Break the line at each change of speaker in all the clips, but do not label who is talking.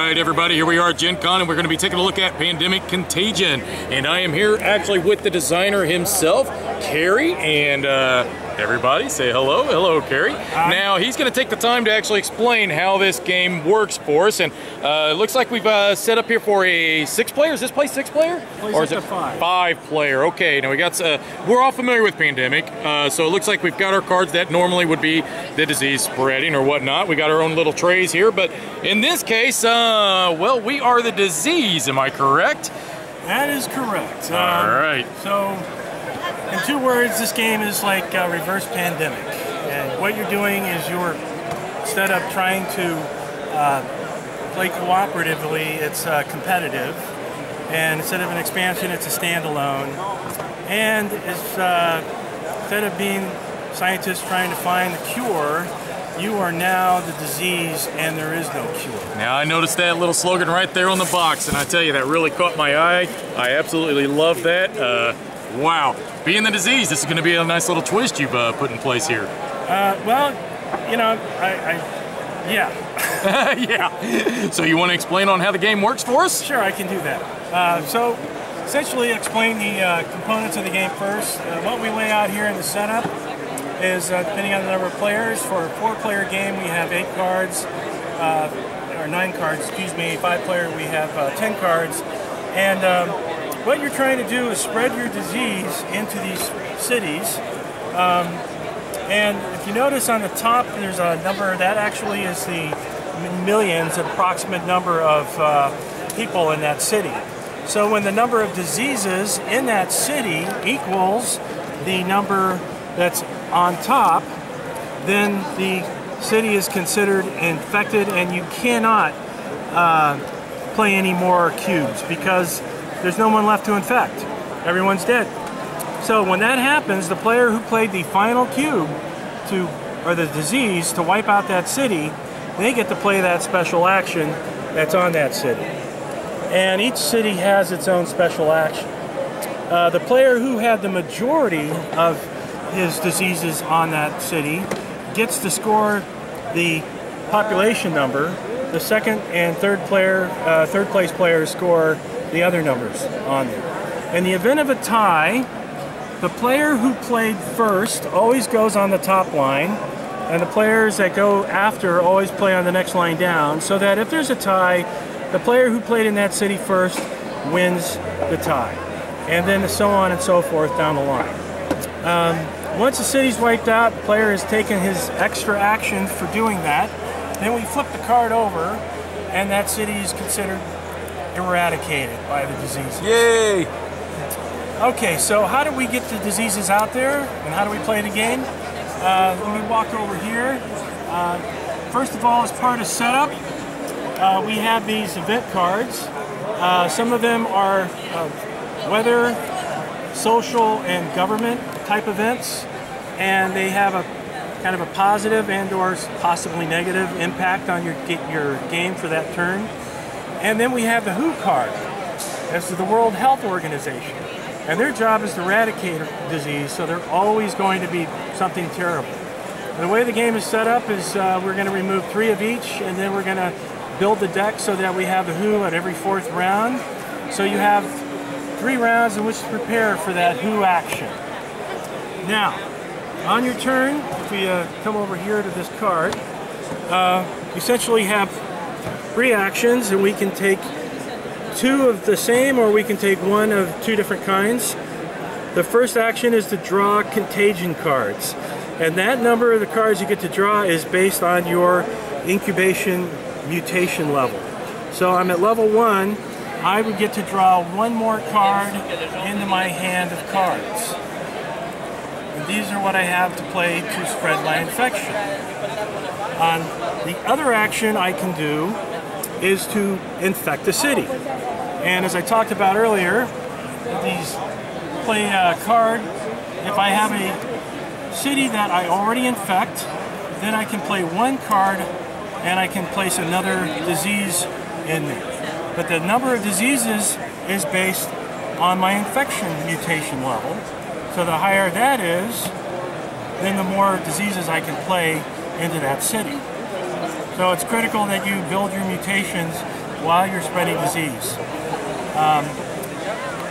right, everybody, here we are at Gen Con, and we're going to be taking a look at Pandemic Contagion. And I am here actually with the designer himself, Kerry, and everybody say hello. Hello, Kerry.
Hi.
Now, he's going to take the time to actually explain how this game works for us. And it looks like we've set up here for a 6-player. Is this place 6-player?
Or is it 5?
5-player. Okay, now we got, we're all familiar with Pandemic, so it looks like we've got our cards that normally would be the disease spreading or whatnot. We got our own little trays here, but in this case, well, we are the disease, am I correct?
That is correct.
All right.
So, in 2 words, this game is like reverse Pandemic. And what you're doing is instead of trying to play cooperatively, it's competitive. And instead of an expansion, it's a standalone. And instead of being scientists trying to find the cure, you are now the disease and there is no cure.
Now I noticed that little slogan right there on the box, and I tell you, that really caught my eye. I absolutely love that. Wow, being the disease, this is going to be a nice little twist you've put in place here.
Well, you know, yeah.
Yeah. So you want to explain on how the game works for us?
Sure, I can do that. So essentially explain the components of the game first. What we lay out here in the setup is depending on the number of players. For a 4-player game, we have 8 cards, or 9 cards, excuse me. 5-player, we have 10 cards. And what you're trying to do is spread your disease into these cities. And if you notice on the top, there's a number that actually is the millions, approximate number of people in that city. So when the number of diseases in that city equals the number that's on top, then the city is considered infected and you cannot play any more cubes because there's no one left to infect. Everyone's dead. So when that happens, the player who played the final cube or the disease to wipe out that city, they get to play that special action that's on that city. And each city has its own special action. The player who had the majority of his diseases on that city gets to score the population number. The second and third place players score the other numbers on there. In the event of a tie, the player who played first always goes on the top line, and the players that go after always play on the next line down, so that if there's a tie, the player who played in that city first wins the tie. And then so on and so forth down the line. Once the city's wiped out, the player has taken his extra action for doing that. Then we flip the card over, and that city is considered eradicated by the diseases.
Yay!
Okay, so how do we get the diseases out there, and how do we play the game? Let me walk over here. First of all, as part of setup, we have these event cards. Some of them are weather, social, and government type events, and they have a kind of a positive and or possibly negative impact on your game for that turn. And then we have the WHO card. This is the World Health Organization, and their job is to eradicate disease, so they're always going to be something terrible. The way the game is set up is we're going to remove 3 of each, and then we're going to build the deck so that we have the WHO at every 4th round. So you have 3 rounds in which to prepare for that WHO action. Now, on your turn, if we come over here to this card, we essentially have 3 actions, and we can take 2 of the same, or we can take 1 of 2 different kinds. The first action is to draw Contagion cards, and that number of the cards you get to draw is based on your incubation mutation level. So I'm at level 1, I would get to draw 1 more card into my hand of cards. And these are what I have to play to spread my infection. The other action I can do is to infect a city. And as I talked about earlier, these play a card. If I have a city that I already infect, then I can play 1 card and I can place another disease in there. But the number of diseases is based on my infection mutation level. So the higher that is, then the more diseases I can play into that city. So it's critical that you build your mutations while you're spreading disease.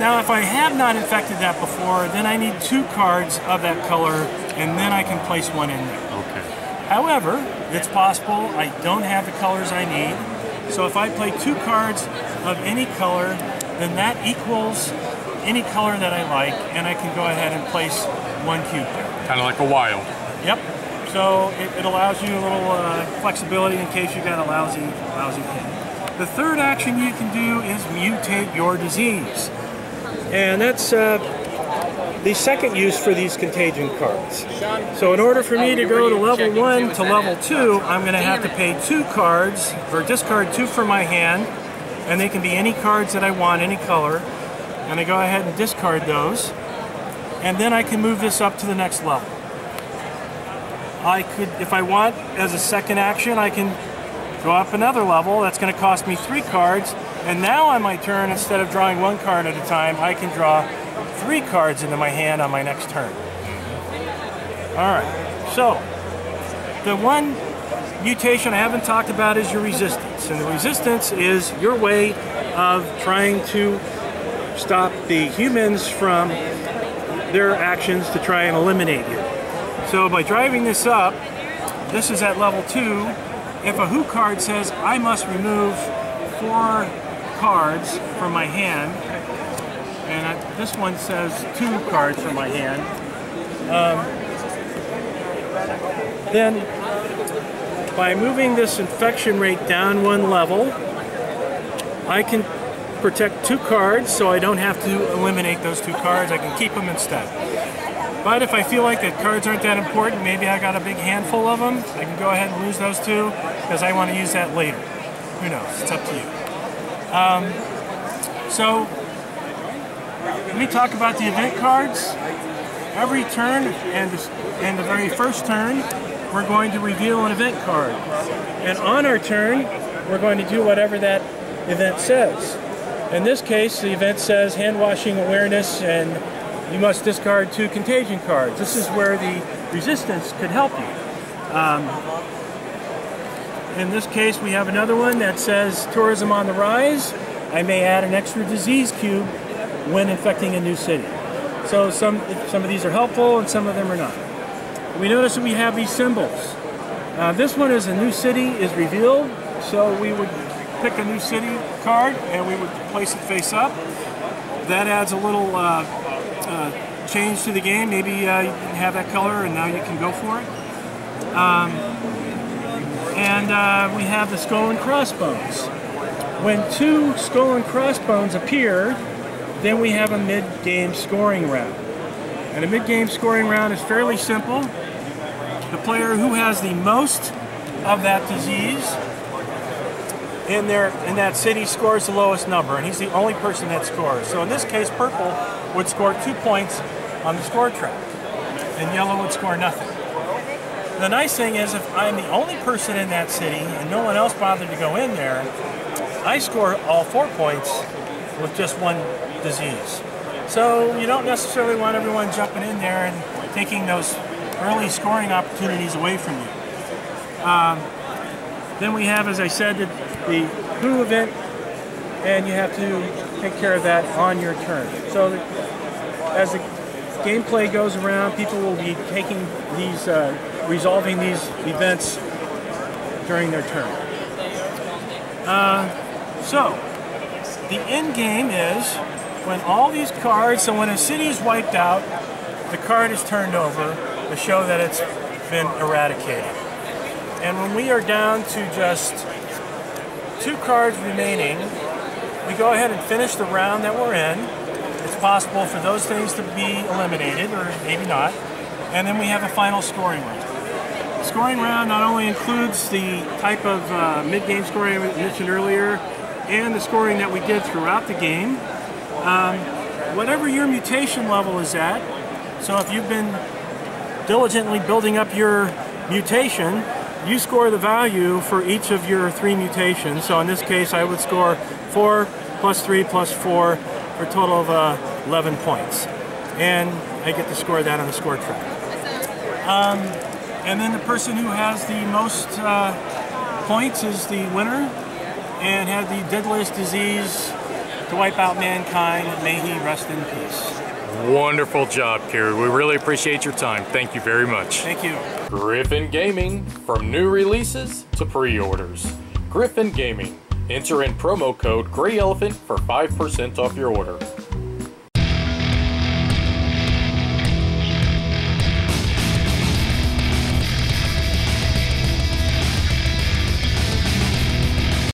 Now, if I have not infected that before, then I need 2 cards of that color, and then I can place one in there.
Okay.
However, it's possible I don't have the colors I need. So if I play 2 cards of any color, then that equals any color that I like, and I can go ahead and place 1 cube there.
Kind of like a wild.
Yep. So it allows you a little flexibility in case you got a lousy hand. The third action you can do is mutate your disease. And that's the second use for these Contagion cards. So in order for me to go to level 1 to level 2, I'm going to have to pay 2 cards, or discard 2 from my hand, and they can be any cards that I want, any color. And I go ahead and discard those, and then I can move this up to the next level. I could, if I want, as a second action, I can go up another level. That's going to cost me 3 cards. And now on my turn, instead of drawing 1 card at a time, I can draw 3 cards into my hand on my next turn. All right, so the one mutation I haven't talked about is your resistance. And the resistance is your way of trying to stop the humans from their actions to try and eliminate you. So by driving this up, this is at level 2. If a who card says I must remove 4 cards from my hand, and this one says 2 cards from my hand, then by moving this infection rate down 1 level, I can protect 2 cards, so I don't have to eliminate those 2 cards. I can keep them instead. But if I feel like the cards aren't that important, maybe I got a big handful of them, I can go ahead and lose those 2 because I want to use that later. Who knows? It's up to you. So let me talk about the event cards. Every turn and the very first turn, we're going to reveal an event card. And on our turn, we're going to do whatever that event says. In this case, the event says hand washing awareness, and you must discard 2 Contagion cards. This is where the resistance could help you. In this case, we have another one that says tourism on the rise. I may add an extra disease cube when infecting a new city. So some of these are helpful and some of them are not. We notice that we have these symbols. This one is a new city is revealed. So we would pick a new city card and we would place it face up. That adds a little change to the game. Maybe you can have that color and now you can go for it. We have the skull and crossbones. When 2 skull and crossbones appear, then we have a mid-game scoring round. And a mid-game scoring round is fairly simple. The player who has the most of that disease in that city scores the lowest number, and he's the only person that scores. So in this case, purple would score 2 points on the score track, and yellow would score nothing. The nice thing is, if I'm the only person in that city and no one else bothered to go in there, I score all 4 points with just 1 disease. So you don't necessarily want everyone jumping in there and taking those early scoring opportunities away from you. Then we have, as I said, the who event, and you have to take care of that on your turn. So as the gameplay goes around, people will be taking these, resolving these events during their turn. So the end game is when all these cards, so when a city is wiped out, the card is turned over to show that it's been eradicated. And when we are down to just 2 cards remaining, we go ahead and finish the round that we're in. It's possible for those things to be eliminated, or maybe not. And then we have a final scoring round. The scoring round not only includes the type of mid-game scoring I mentioned earlier, and the scoring that we did throughout the game. Whatever your mutation level is at, so if you've been diligently building up your mutation, you score the value for each of your 3 mutations. So in this case, I would score 4 plus 3 plus 4 for a total of 11 points. And I get to score that on the score track. And then the person who has the most points is the winner. and had the deadliest disease to wipe out mankind. May he rest in peace.
Wonderful job, Kerry. We really appreciate your time. Thank you very much.
Thank you.
Griffin Gaming, from new releases to pre-orders. Griffin Gaming. Enter in promo code GreyElephant for 5% off your order.